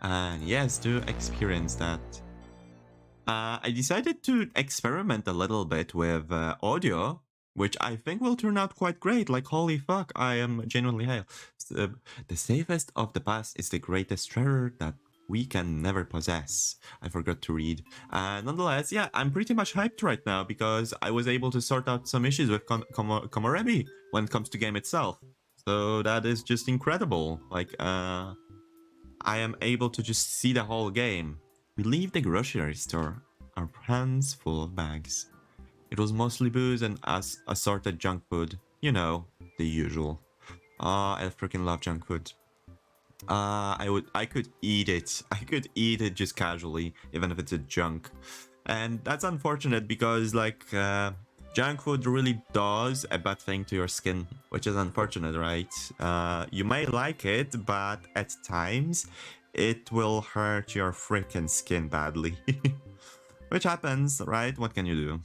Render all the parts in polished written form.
And yes, to experience that, I decided to experiment a little bit with audio, which I think will turn out quite great. Like, holy fuck, I am genuinely hale. So, the safest of the past is the greatest treasure that we can never possess. I forgot to read. Nonetheless, yeah, I'm pretty much hyped right now because I was able to sort out some issues with Komorebi when it comes to game itself. So that is just incredible. Like, I am able to just see the whole game. We leave the grocery store, our hands full of bags. It was mostly booze and assorted junk food. You know, the usual. I freaking love junk food. I could eat it. I could eat it just casually, even if it's a junk. And that's unfortunate because, like, junk food really does a bad thing to your skin, which is unfortunate, right? You may like it, but at times it will hurt your freaking skin badly. Which happens, right? What can you do?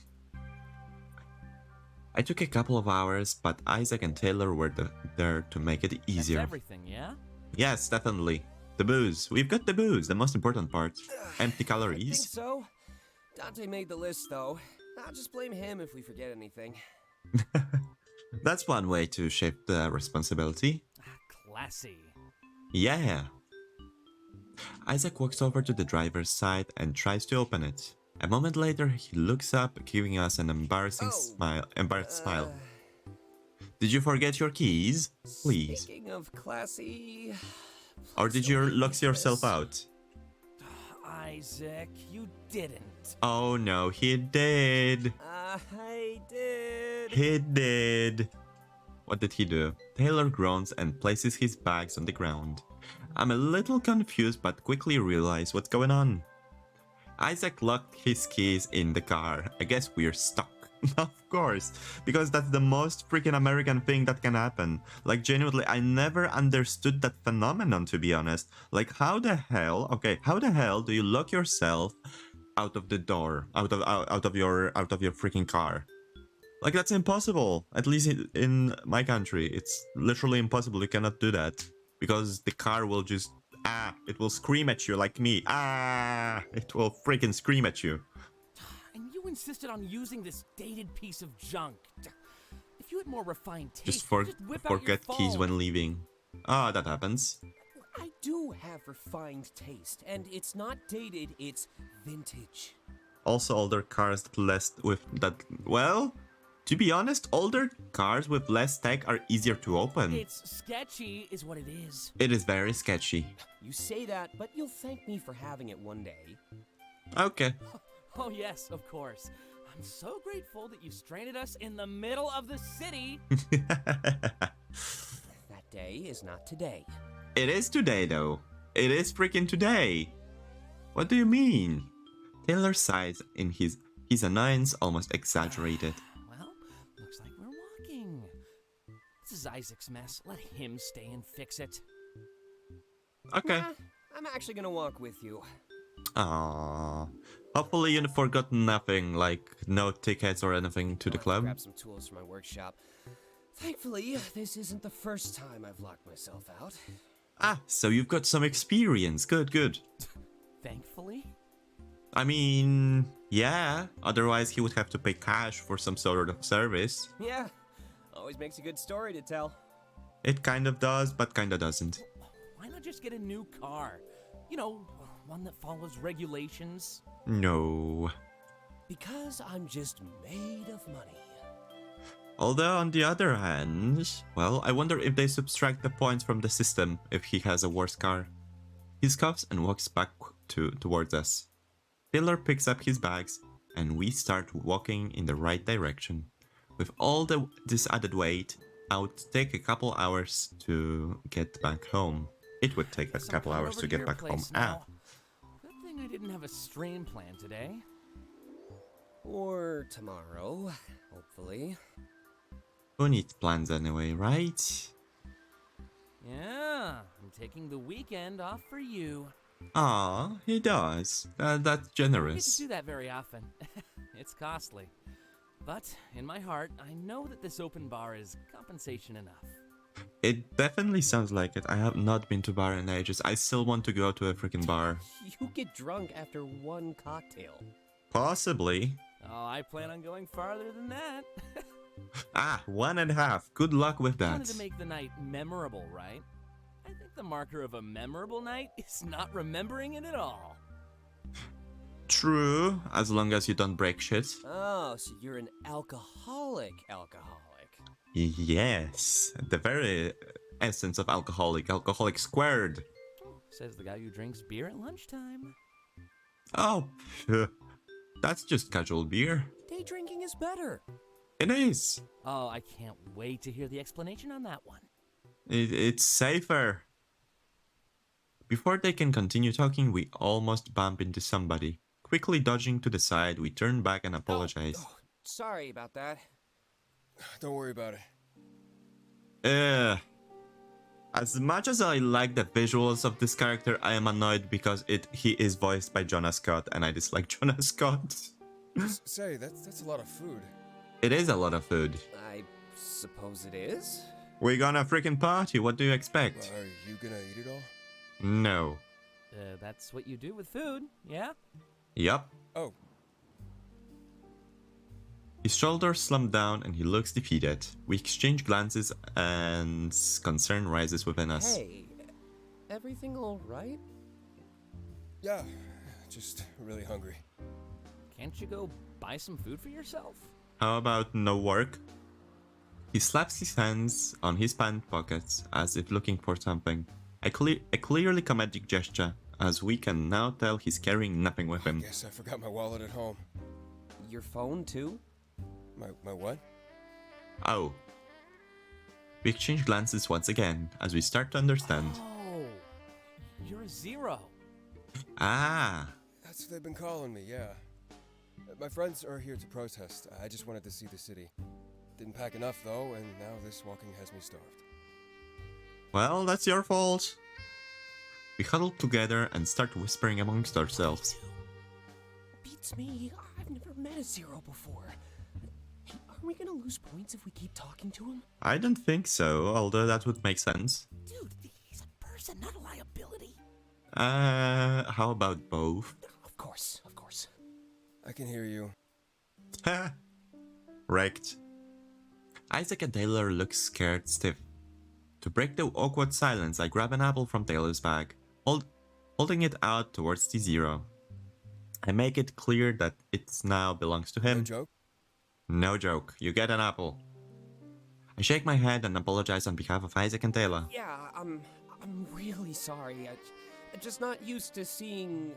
I took a couple of hours, but Isaac and Taylor were there to make it easier. That's everything, yeah? Yes, definitely. The booze. We've got the booze, the most important part. Empty I calories. think so. Dante made the list, though. I'll just blame him if we forget anything. That's one way to shape the responsibility. Classy. Yeah. Isaac walks over to the driver's side and tries to open it. A moment later, he looks up, giving us an embarrassed smile. Did you forget your keys? Please. Speaking of classy... Or did you lock yourself out? Isaac, you didn't. Oh no, he did. I did. He did. What did he do? Taylor groans and places his bags on the ground. I'm a little confused but quickly realize what's going on. Isaac locked his keys in the car. I guess we're stuck. Of course, because that's the most freaking American thing that can happen. Like, genuinely, I never understood that phenomenon, to be honest. Like, how the hell do you lock yourself out of the door, out of your freaking car? Like, that's impossible. At least in my country, it's literally impossible. You cannot do that because the car will just it will scream at you like me. It will freaking scream at you. And you insisted on using this dated piece of junk. If you had more refined taste, Just whip out your forget keys phone. when leaving. That happens. I do have refined taste, and it's not dated, it's vintage. Also, older cars well, to be honest, older cars with less tech are easier to open. It's sketchy, is what it is. It is very sketchy. You say that, but you'll thank me for having it one day. Okay. Oh yes, of course. I'm so grateful that you stranded us in the middle of the city. That day is not today. It is today, though. It is freaking today. What do you mean? Taylor sighs in his annoyance almost exaggerated. Well, looks like we're walking. This is Isaac's mess. Let him stay and fix it. Okay. I'm actually gonna walk with you. Aww. Hopefully you forgot nothing, like no tickets or anything to the club. Grab some tools from my workshop. Thankfully, this isn't the first time I've locked myself out. So you've got some experience. Good. Thankfully? I mean, yeah. Otherwise he would have to pay cash for some sort of service. Yeah, always makes a good story to tell. It kind of does, but kind of doesn't. Why not just get a new car? You know, one that follows regulations. No. Because I'm just made of money. Although, on the other hand, well, I wonder if they subtract the points from the system if he has a worse car. He scoffs and walks back towards us. Taylor picks up his bags, and we start walking in the right direction. With all this added weight, I would take a couple hours to get back home. It would take a couple hours to get back home. Good thing I didn't have a stream plan today. Or tomorrow, hopefully. Who needs plans anyway, right? Yeah, I'm taking the weekend off for you. He does. That's I don't get to generous. do that very often. It's costly. But in my heart, I know that this open bar is compensation enough. It definitely sounds like it. I have not been to bar in ages. I still want to go to a freaking bar. You get drunk after one cocktail. Possibly. Oh, I plan on going farther than that. Ah, 1.5. Good luck with I wanted that. to make the night memorable, right? I think the marker of a memorable night is not remembering it at all. True, as long as you don't break shit. Oh, so you're an alcoholic. Yes, the very essence of alcoholic squared. Says the guy who drinks beer at lunchtime. Oh, phew. That's just casual beer. Day drinking is better. It is. Oh, I can't wait to hear the explanation on that one. It's safer. Before they can continue talking, we almost bump into somebody. Quickly dodging to the side, we turn back and apologize. Oh, sorry about that. Don't worry about it. As much as I like the visuals of this character, I am annoyed because he is voiced by Jonah Scott, and I dislike Jonah Scott. Say, that's a lot of food. It is a lot of food. I suppose it is. We're gonna freaking party, what do you expect? Are you gonna eat it all? No. That's what you do with food, yeah? Yup. Oh, His shoulders slump down and he looks defeated. We exchange glances and concern rises within us. Hey, everything all right? yeah. Just really hungry. Can't you go buy some food for yourself? How about no work? He slaps his hands on his pant pockets as if looking for something. A clearly comedic gesture, as we can now tell he's carrying nothing with him. Guess I forgot my wallet at home. Your phone too? My what? Oh. We exchange glances once again, as we start to understand. Oh, you're a zero. Ah. That's what they've been calling me, yeah. My friends are here to protest. I just wanted to see the city. Didn't pack enough though, and now this walking has me starved. Well, that's your fault. We huddle together and start whispering amongst ourselves. Beats me. I've never met a zero before. Hey, aren't we gonna lose points if we keep talking to him? I don't think so, although that would make sense. Dude, he's a person, not a liability. How about both? Of course. I can hear you. Ha! Wrecked. Isaac and Taylor look scared stiff. To break the awkward silence, I grab an apple from Taylor's bag, holding it out towards the zero. I make it clear that it now belongs to him. No joke? No joke, you get an apple. I shake my head and apologize on behalf of Isaac and Taylor. Yeah, I'm really sorry. I'm just not used to seeing,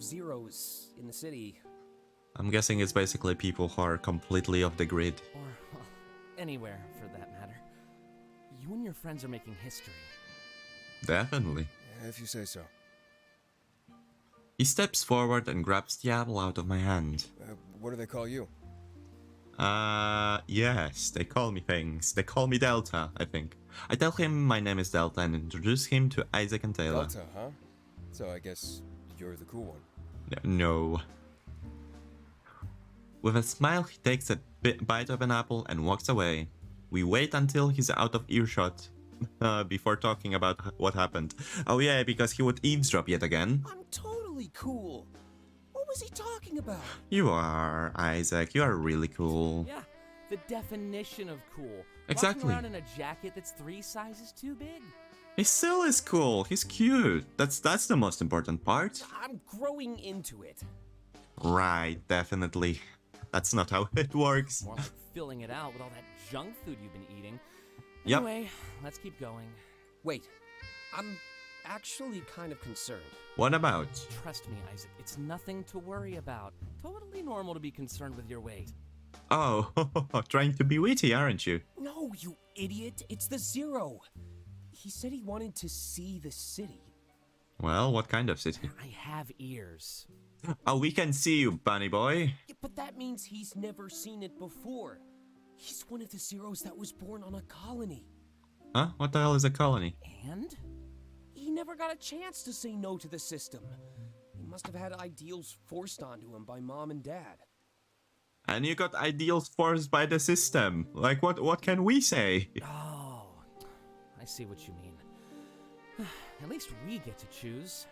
zeros in the city. I'm guessing it's basically people who are completely off the grid. Or, well, anywhere, for that matter. You and your friends are making history. Definitely. If you say so. He steps forward and grabs the apple out of my hand. What do they call you? Yes, they call me things. They call me Delta, I think. I tell him my name is Delta and introduce him to Isaac and Taylor. Delta, huh? So I guess you're the cool one. No. With a smile, he takes a bite of an apple and walks away. We wait until he's out of earshot before talking about what happened. Oh yeah, because he would eavesdrop yet again. I'm totally cool. What was he talking about? You are, Isaac. You are really cool. Yeah, the definition of cool. Exactly. Walking around in a jacket that's 3 sizes too big. He still is cool. He's cute. That's the most important part. I'm growing into it. Right, definitely. That's not how it works. More like filling it out with all that junk food you've been eating. Yep. Anyway, let's keep going. Wait, I'm actually kind of concerned. What about? Trust me, Isaac, it's nothing to worry about. Totally normal to be concerned with your weight. Oh, trying to be witty, aren't you? No, you idiot. It's the zero. He said he wanted to see the city. Well, what kind of city? I have ears. Oh, we can see you, bunny boy. Yeah, but that means he's never seen it before. He's one of the zeros that was born on a colony. Huh? What the hell is a colony? And? He never got a chance to say no to the system. He must have had ideals forced onto him by mom and dad. And you got ideals forced by the system. Like, what can we say? Oh, see what you mean. At least we get to choose.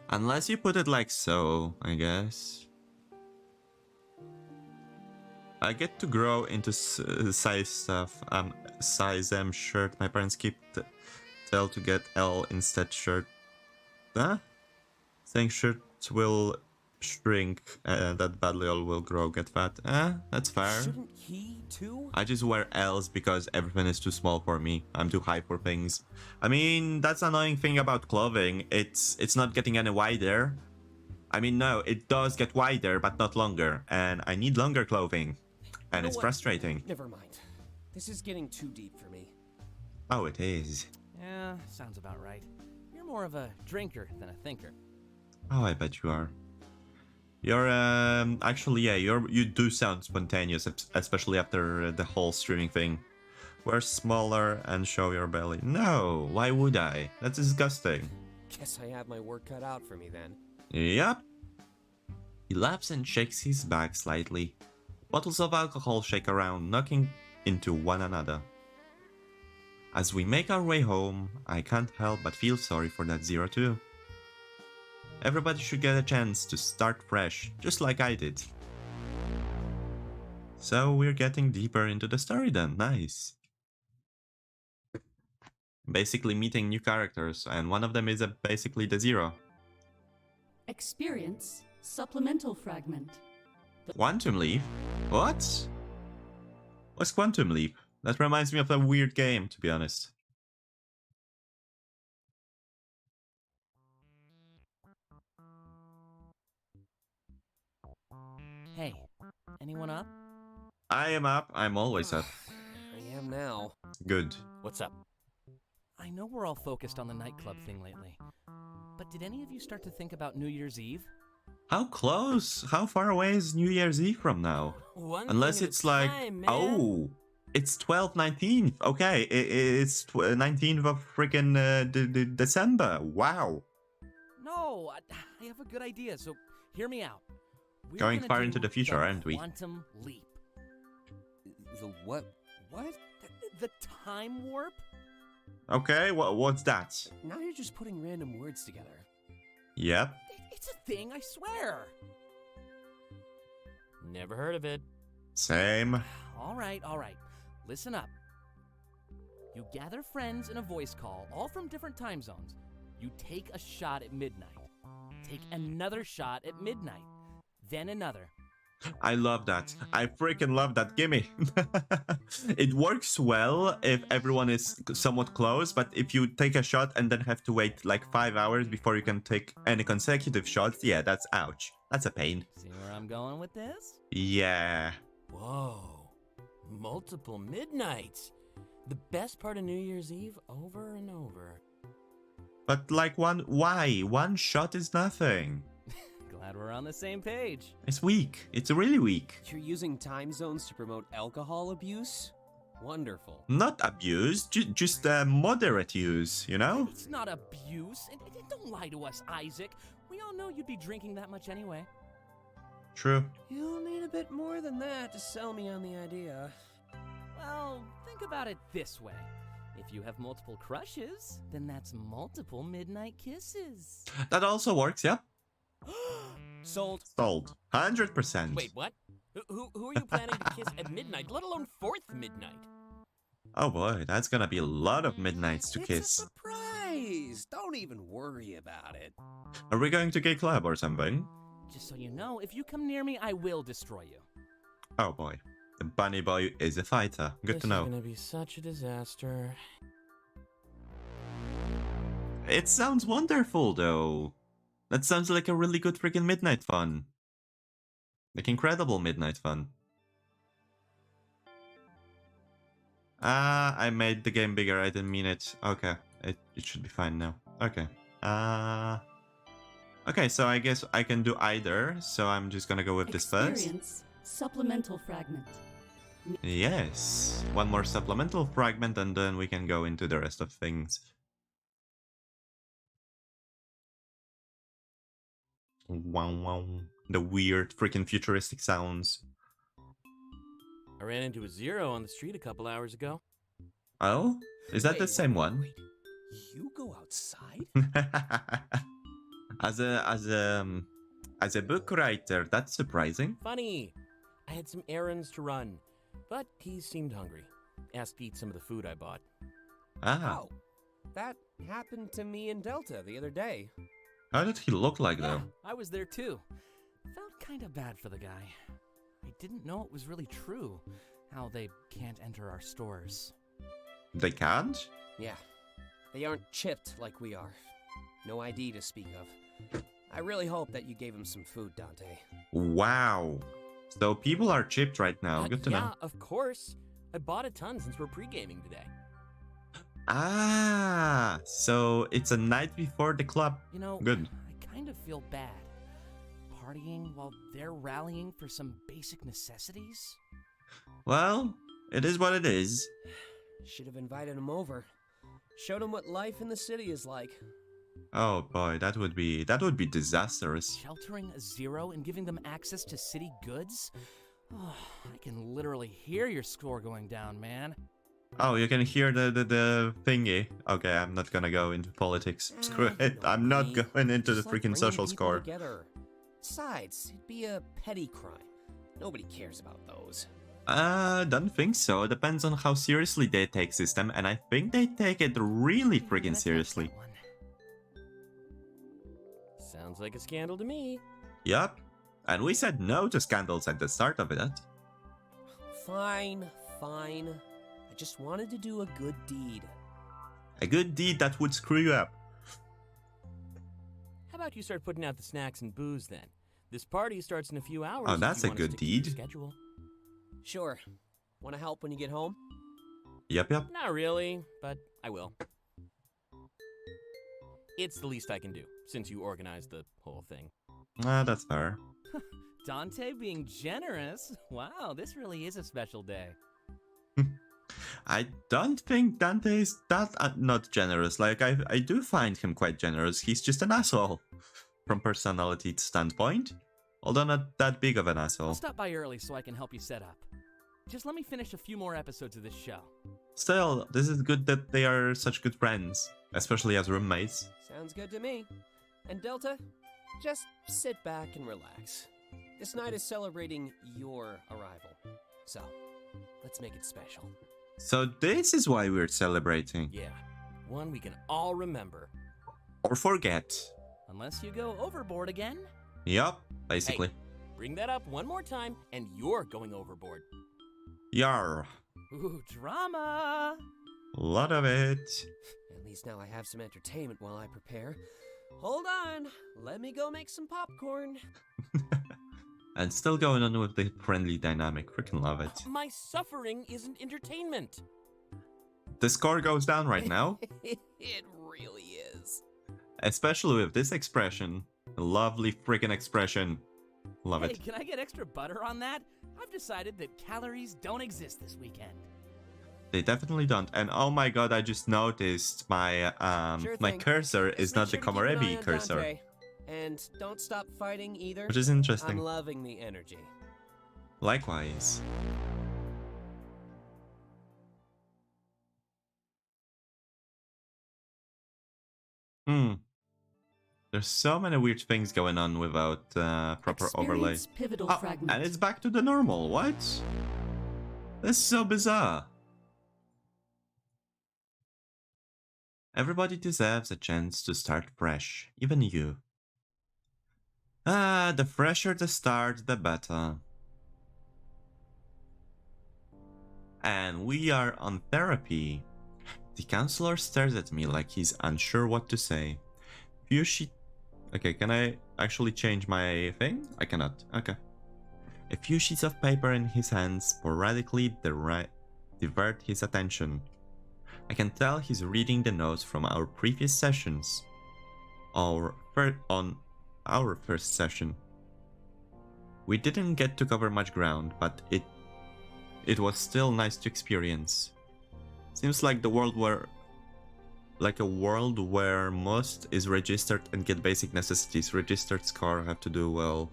Unless you put it like so, I guess. I get to grow into size stuff. Size M shirt. My parents keep tell to get L instead shirt. Huh? Saying shirt will shrink. That badly all will grow, get fat. That's fair. Shouldn't he, too? I just wear L's because everything is too small for me. I'm too high for things. I mean, that's the annoying thing about clothing. It's not getting any wider. I mean, no, it does get wider, but not longer. And I need longer clothing. And it's frustrating. Never mind. This is getting too deep for me. Oh, it is. Yeah, sounds about right. You're more of a drinker than a thinker. Oh, I bet you are. You're, actually, yeah, you do sound spontaneous, especially after the whole streaming thing. Wear smaller and show your belly. No, why would I? That's disgusting. Guess I have my work cut out for me then. Yep. He laughs and shakes his back slightly. Bottles of alcohol shake around, knocking into one another. As we make our way home, I can't help but feel sorry for that Zero too. Everybody should get a chance to start fresh, just like I did. So we're getting deeper into the story then, nice. Basically meeting new characters, and one of them is basically the Zero. Experience supplemental fragment. Quantum Leap? What? What's Quantum Leap? That reminds me of a weird game, to be honest. Hey, anyone up? I am up, I'm always up. I am now. Good. What's up? I know we're all focused on the nightclub thing lately, but did any of you start to think about New Year's Eve? How close? How far away is New Year's Eve from now? Unless it's like, oh, it's 12th, 19th. Okay, it's 19th of freaking December. Wow. No, I have a good idea, so hear me out. We're Going gonna far do into the future, the aren't we? Quantum leap. The what? What? The time warp? Okay, what's that? Now you're just putting random words together. Yep. It's a thing, I swear. Never heard of it. Same. All right. Listen up. You gather friends in a voice call, all from different time zones. You take a shot at midnight. Take another shot at midnight. Then another. I love that. I freaking love that. Gimme. It works well if everyone is somewhat close, but if you take a shot and then have to wait like 5 hours before you can take any consecutive shots, yeah, that's ouch. That's a pain. See where I'm going with this? Yeah. Whoa. Multiple midnights. The best part of New Year's Eve over and over. But like why? One shot is nothing. Glad we're on the same page. It's weak. It's really weak. You're using time zones to promote alcohol abuse? Wonderful. Not abuse, just moderate use, you know? It's not abuse. And don't lie to us, Isaac. We all know you'd be drinking that much anyway. True. You'll need a bit more than that to sell me on the idea. Well, think about it this way. If you have multiple crushes, then that's multiple midnight kisses. That also works, yep. Sold. Sold. 100%. Wait, what? Who are you planning to kiss at midnight, let alone fourth midnight? Oh boy, that's gonna be a lot of midnights to It's kiss. a surprise. Don't even worry about it. Are we going to gay club or something? Just so you know, if you come near me, I will destroy you. Oh boy. The bunny boy is a fighter. Good to know. This is gonna be such a disaster. It sounds wonderful though. That sounds like a really good freaking midnight fun. Like incredible midnight fun. I made the game bigger. I didn't mean it. Okay. It should be fine now. Okay. Okay, so I guess I can do either. So I'm just gonna go with this first. Experience supplemental fragment. Yes. One more supplemental fragment and then we can go into the rest of things. Wow, wow. The weird freaking futuristic sounds. I ran into a Zero on the street a couple hours ago. Oh? Is that the same one? Wait. You go outside? As a book writer, that's surprising. Funny. I had some errands to run, but he seemed hungry. Asked to eat some of the food I bought. Ah, Oh, that happened to me in Delta the other day. how did he look like Yeah, though? I was there too. Felt kind of bad for the guy. I didn't know it was really true, how they can't enter our stores. They can't? Yeah, they aren't chipped like we are. No ID to speak of. I really hope that you gave him some food, Dante. Wow. So people are chipped right now. Good to yeah, know. of course. I bought a ton since we're pre-gaming today. Ah, so it's a night before the club. You know, Good. I kind of feel bad. Partying while they're rallying for some basic necessities? Well, it is what it is. Should have invited him over. Showed him what life in the city is like. Oh boy, that would be disastrous. Sheltering a zero and giving them access to city goods? Oh, I can literally hear your score going down, man. Oh, you can hear the thingy. Okay, I'm not gonna go into politics. Screw You it. know I'm not me. going into the Just like freaking bringing social people score. Together. Besides, it'd be a petty crime. Nobody cares about those. Don't think so. Depends on how seriously they take system, and I think they take it really Maybe I'm freaking gonna touch seriously. that one. Sounds like a scandal to me. Yup. And we said no to scandals at the start of it. Fine, fine. I just wanted to do a good deed. A good deed that would screw you up. How about you start putting out the snacks and booze then? This party starts in a few hours. Oh, if that's you a wanna good stick to your deed. Schedule. Sure. Want to help when you get home? Yep. Not really, but I will. It's the least I can do, since you organized the whole thing. That's fair. Dante being generous? Wow, this really is a special day. I don't think Dante is that not generous. Like, I do find him quite generous. He's just an asshole from personality standpoint. Although not that big of an I'll asshole. stop by early so I can help you set up. Just let me finish a few more episodes of this show. Still, this is good that they are such good friends. Especially as roommates. Sounds good to me. And Delta, just sit back and relax. This night is celebrating your arrival. So, let's make it special. So this is why we're celebrating. Yeah, one we can all remember. Or forget. Unless you go overboard again. Yup, basically. Bring that up one more time, and you're going overboard. Yar. Ooh, drama! Lot of it. At least now I have some entertainment while I prepare. Hold on, let me go make some popcorn. And still going on with the friendly dynamic. Freaking love it. My suffering isn't entertainment. The score goes down right now. It really is. Especially with this expression. Lovely freaking expression. Love Hey, it. can I get extra butter on that? I've decided that calories don't exist this weekend. They definitely don't. And oh my god, I just noticed my Sure my thing. cursor Just is make not the sure to keep an eye Komorebi on cursor. Dante. And don't stop fighting either. Which is I'm interesting. loving the energy. Likewise. There's so many weird things going on without proper overlay. Experience pivotal Oh, fragment. and it's back to the normal. What? That's so bizarre. Everybody deserves a chance to start fresh, even you. The fresher the start, the better. And we are on therapy. The counselor stares at me like he's unsure what to say. Okay, can I actually change my thing? I cannot. Okay. A few sheets of paper in his hands sporadically divert his attention. I can tell he's reading the notes from our previous sessions. On our first session. We didn't get to cover much ground, but it was still nice to experience. Seems like a world where most is registered and get basic necessities. Registered score have to do well.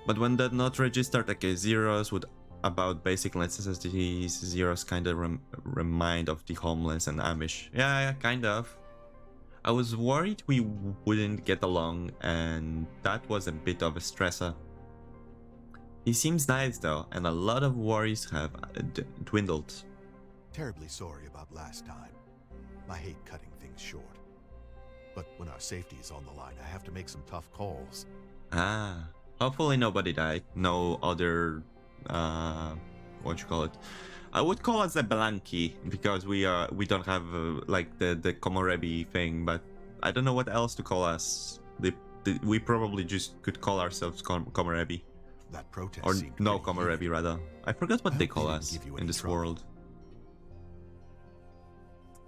But when they're not registered, like zeros would about basic necessities. Zeros kind of remind of the homeless and Amish. Yeah, kind of. I was worried we wouldn't get along, and that was a bit of a stressor. He seems nice though, and a lot of worries have dwindled. Terribly sorry about last time. I hate cutting things short. But when our safety is on the line, I have to make some tough calls. Ah, hopefully nobody died. No other, what you call it? I would call us a Blanki because we don't have like the Komorebi thing, but I don't know what else to call us. We probably just could call ourselves Komorebi. That protest Or seemed no, pretty Komorebi heated. rather. I forgot what I they hope call they didn't us give you in any this trouble. world.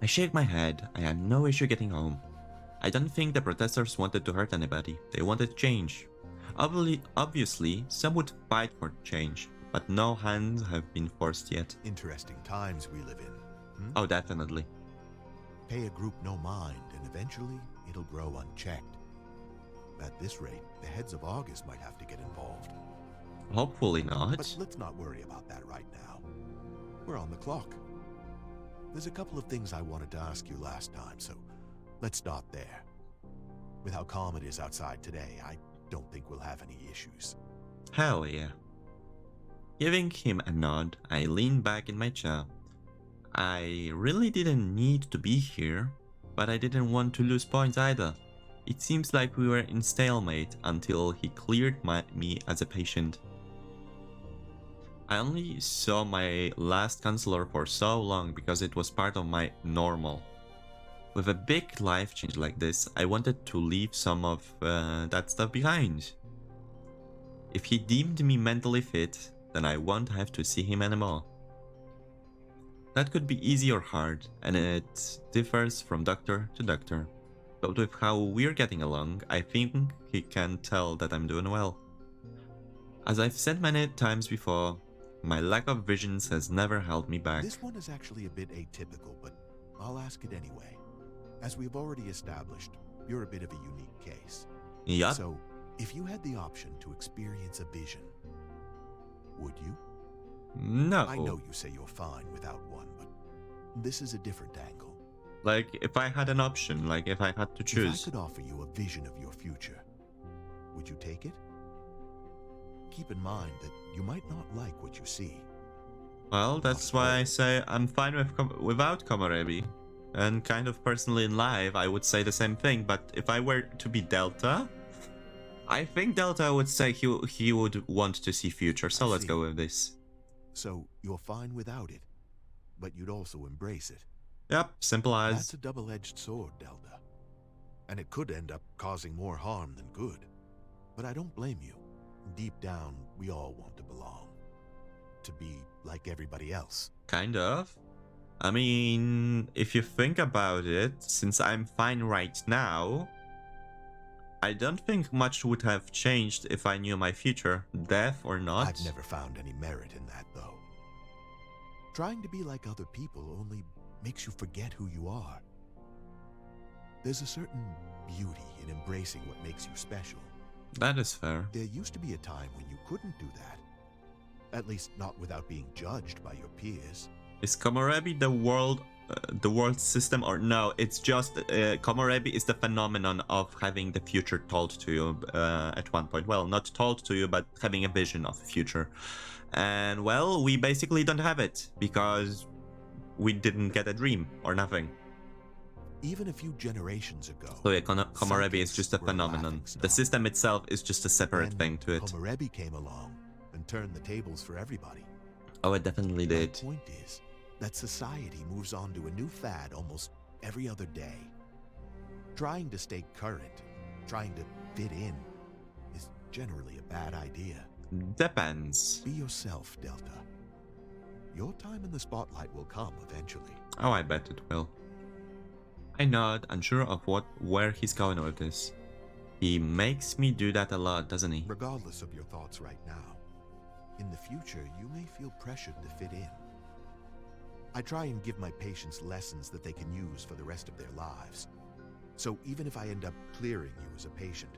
I shake my head. I had no issue getting home. I don't think the protesters wanted to hurt anybody. They wanted change. Obviously, some would fight for change, but no hands have been forced yet. Interesting times we live in. Hmm? Oh, definitely. Pay a group no mind, and eventually it'll grow unchecked. At this rate, the heads of August might have to get involved. Hopefully not. But let's not worry about that right now. We're on the clock. There's a couple of things I wanted to ask you last time, so let's start there. With how calm it is outside today, I don't think we'll have any issues. Hell yeah. Giving him a nod, I lean back in my chair. I really didn't need to be here, but I didn't want to lose points either. It seems like we were in stalemate until he cleared me as a patient. I only saw my last counselor for so long because it was part of my normal. With a big life change like this, I wanted to leave some of that stuff behind. If he deemed me mentally fit, then I won't have to see him anymore. That could be easy or hard, and it differs from doctor to doctor. But with how we're getting along, I think he can tell that I'm doing well. As I've said many times before, my lack of visions has never held me back. This one is actually a bit atypical, but I'll ask it anyway. As we've already established, you're a bit of a unique case. Yup. So, if you had the option to experience a vision, would you? No. I know you say you're fine without one, but this is a different angle. Like, if I had an option, like if I had to If choose. I could offer you a vision of your future, would you take it? Keep in mind that you might not like what you see. Well, that's why I say I'm fine with without Komorebi. And kind of personally in life, I would say the same thing. But if I were to be Delta, I think Delta would say he would want to see future. So I let's see. go with this. So you're fine without it, but you'd also embrace it. Yep, simple as. That's a double-edged sword, Delta. And it could end up causing more harm than good. But I don't blame you. Deep down, we all want to belong. To be like everybody else. Kind of. I mean, if you think about it, since I'm fine right now, I don't think much would have changed if I knew my future, death or not. I've never found any merit in that, though. Trying to be like other people only makes you forget who you are. There's a certain beauty in embracing what makes you special. That is fair. There used to be a time when you couldn't do that. At least not without being judged by your peers. Is Komorebi the world system, or no? It's just Komorebi is the phenomenon of having the future told to you at one point. Well, not told to you, but having a vision of the future. And well, we basically don't have it because we didn't get a dream or nothing. Even a few generations ago. So yeah, Komorebi is just a psychics were phenomenon. laughingstock. The system itself is just a separate Then thing to it. Komorebi came along and turned the tables for everybody. Oh, it definitely My did. point is that society moves on to a new fad almost every other day. Trying to stay current, trying to fit in, is generally a bad idea. Depends. Be yourself, Delta. Your time in the spotlight will come eventually. Oh, I bet it will. I nod, unsure of where he's going with this. He makes me do that a lot, doesn't he? Regardless of your thoughts right now, in the future you may feel pressured to fit in. I try and give my patients lessons that they can use for the rest of their lives. So even if I end up clearing you as a patient,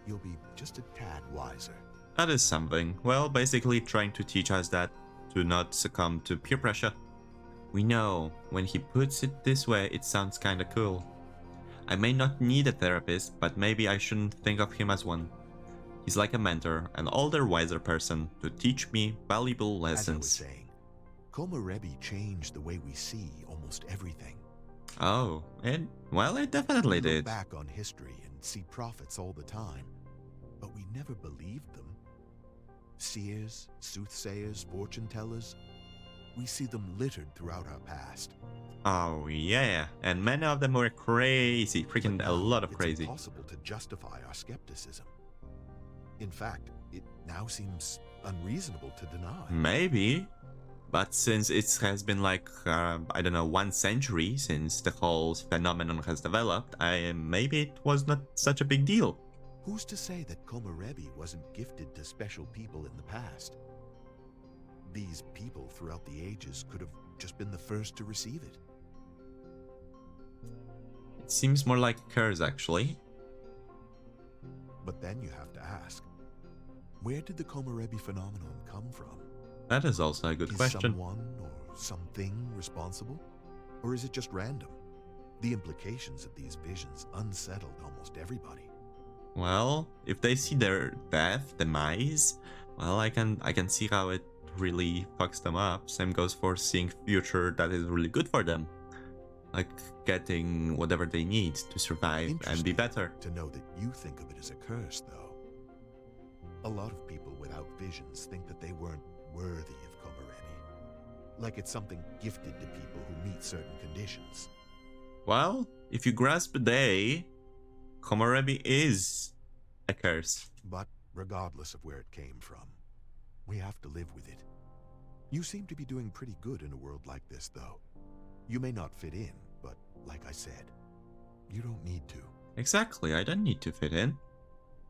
you'll be just a tad wiser. That is something. Well, basically trying to teach us that to not succumb to peer pressure. We know, when he puts it this way, it sounds kinda cool. I may not need a therapist, but maybe I shouldn't think of him as one. He's like a mentor, an older, wiser person to teach me valuable As I was lessons. saying, Komorebi changed the way we see almost everything. Oh, it definitely We look did. back on history and see prophets all the time, but we never believed them. Seers, soothsayers, fortune tellers, we see them littered throughout our past. Oh yeah, and many of them were crazy, But freaking a now lot of it's crazy. impossible to justify our skepticism. In fact, it now seems unreasonable to deny. Maybe, but since it has been like, I don't know, 1 century since the whole phenomenon has developed, maybe it was not such a big deal. Who's to say that Komorebi wasn't gifted to special people in the past? These people throughout the ages could have just been the first to receive it. It seems more like a curse, actually. But then you have to ask, where did the Komorebi phenomenon come from? That is also a good Is question. someone or something responsible? Or is it just random? The implications of these visions unsettled almost everybody. Well, if they see their death, demise, well, I can see how it really fucks them up. Same goes for seeing future that is really good for them. Like getting whatever they need to survive and be Interesting better. to know that you think of it as a curse, though. A lot of people without visions think that they weren't worthy of Komorebi. Like it's something gifted to people who meet certain conditions. Well, if you grasp they, Komorebi is a curse. But regardless of where it came from, we have to live with it. You seem to be doing pretty good in a world like this, though. You may not fit in, but like I said, you don't need to. Exactly, I don't need to fit in.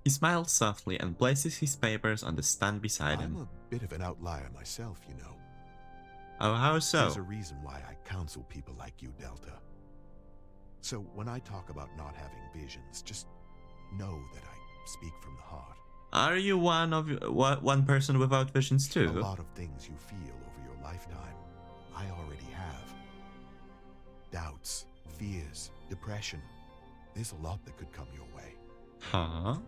He smiles softly and places his papers on the stand beside I'm him. a bit of an outlier myself, you know. Oh, how There's a so? reason why I counsel people like you, Delta. So when I talk about not having visions, just know that I speak from the heart. Are you one person without visions A too? lot of things you feel over your lifetime, I already have. Doubts, fears, depression. There's a lot that could come your way. Huh?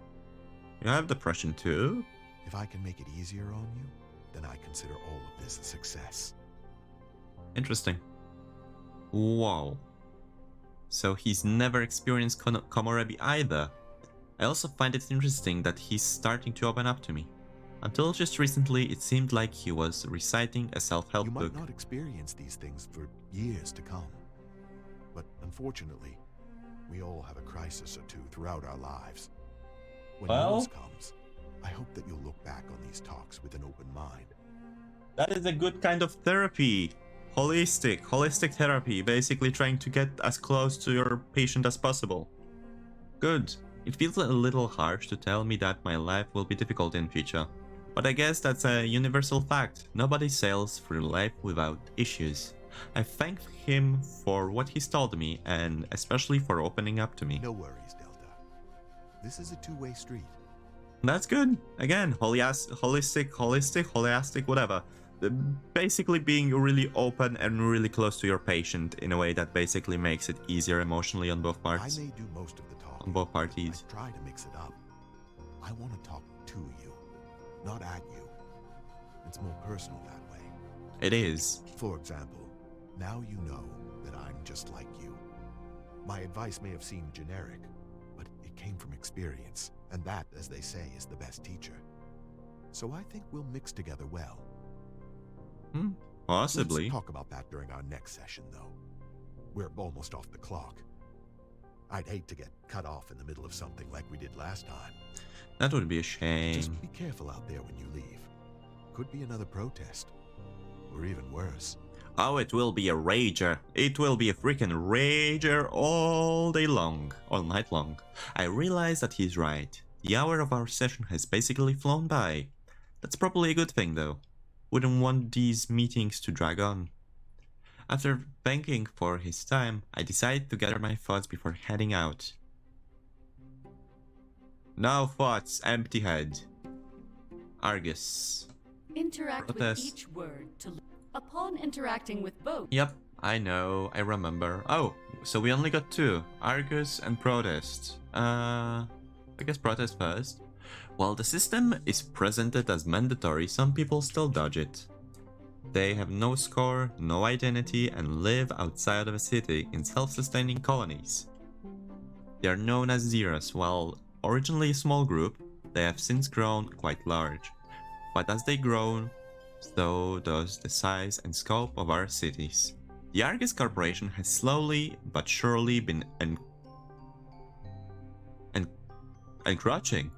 You have depression too? If I can make it easier on you, then I consider all of this a success. Interesting. Wow. So he's never experienced Komorebi either. I also find it interesting that he's starting to open up to me. Until just recently, it seemed like he was reciting a self-help You book. might not experience these things for years to come. But unfortunately, we all have a crisis or two throughout our lives. When Well- yours comes, I hope that you'll look back on these talks with an open mind. That is a good kind of therapy. Holistic therapy, basically trying to get as close to your patient as possible. Good. It feels a little harsh to tell me that my life will be difficult in future. But I guess that's a universal fact. Nobody sails through life without issues. I thank him for what he's told me, and especially for opening up to me. No worries, Delta. This is a two-way street. That's good. Again, holistic, whatever. Basically being really open and really close to your patient in a way that basically makes it easier emotionally on both parts. I may do most of the talking. On both parties. I try to mix it up. I want to talk to you, not at you. It's more personal that way. It is. For example, now you know that I'm just like you. My advice may have seemed generic, but it came from experience, and that, as they say, is the best teacher. So I think we'll mix together well. Possibly. Let's talk about that during our next session, though. We're almost off the clock. I'd hate to get cut off in the middle of something like we did last time. That would be a shame. Just be careful out there when you leave. Could be another protest. Or even worse. Oh, it will be a rager. It will be a freaking rager all day long. All night long. I realize that he's right. The hour of our session has basically flown by. That's probably a good thing, though. Wouldn't want these meetings to drag on. After thanking for his time, I decided to gather my thoughts before heading out. No thoughts, empty head. Argus. Interact Protest. with each word to. Upon interacting with both. Yep, I know, I remember. Oh, so we only got two, Argus and Protest. I guess Protest first. While the system is presented as mandatory, some people still dodge it. They have no score, no identity, and live outside of a city in self-sustaining colonies. They are known as Zeros. While originally a small group, they have since grown quite large. But as they grow, so does the size and scope of our cities. The Argus Corporation has slowly but surely been encroaching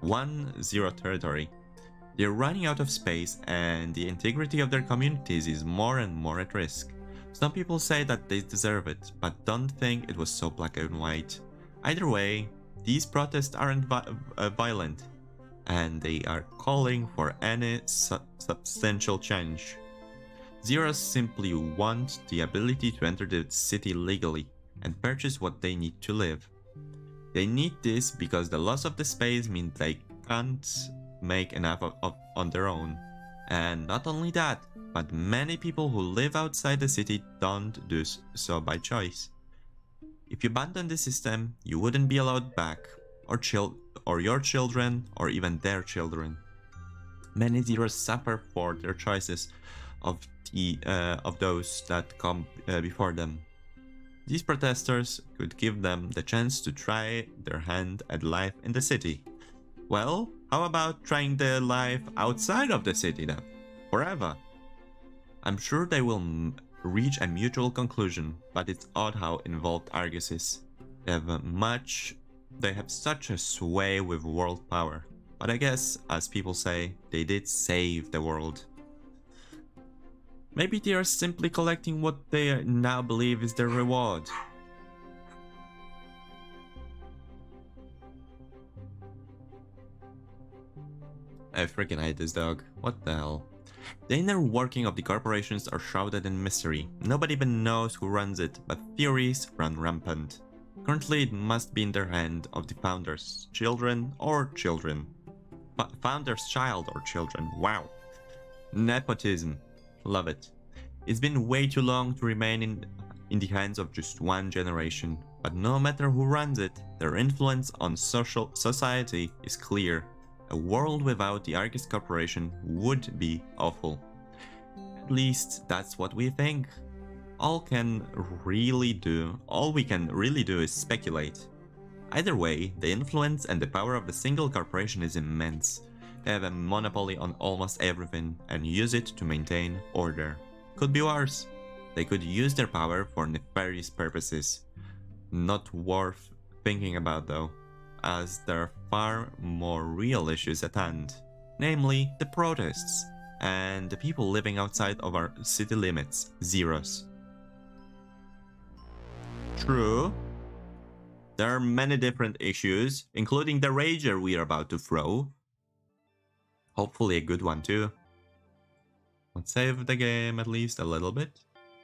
1-0 territory. They're running out of space, and the integrity of their communities is more and more at risk. Some people say that they deserve it, but don't think it was so black and white. Either way, these protests aren't violent, and they are calling for any substantial change. Zeros simply want the ability to enter the city legally and purchase what they need to live. They need this because the loss of the space means they can't make enough on their own. And not only that, but many people who live outside the city don't do so by choice. If you abandon the system, you wouldn't be allowed back, or your children, or even their children. Many Zeros suffer for their choices of those that come before them. These protesters could give them the chance to try their hand at life in the city. Well, how about trying their life outside of the city then? Forever. I'm sure they will reach a mutual conclusion, but it's odd how involved Argus is. They have such a sway with world power. But I guess, as people say, they did save the world. Maybe they are simply collecting what they now believe is their reward. I freaking hate this dog. What the hell? The inner working of the corporations are shrouded in mystery. Nobody even knows who runs it, but theories run rampant. Currently, it must be in the hand of the founders' children or children. Founders' child or children. Wow. Nepotism. Love it. It's been way too long to remain in the hands of just one generation, but no matter who runs it, their influence on society is clear. A world without the Argus Corporation would be awful. At least that's what we think. All we can really do is speculate. Either way, the influence and the power of the single corporation is immense. They have a monopoly on almost everything and use it to maintain order. Could be worse. They could use their power for nefarious purposes. Not worth thinking about though, as there are far more real issues at hand. Namely, the protests and the people living outside of our city limits, Zeros. True. There are many different issues, including the rager we are about to throw. Hopefully a good one too. Let's save the game at least a little bit.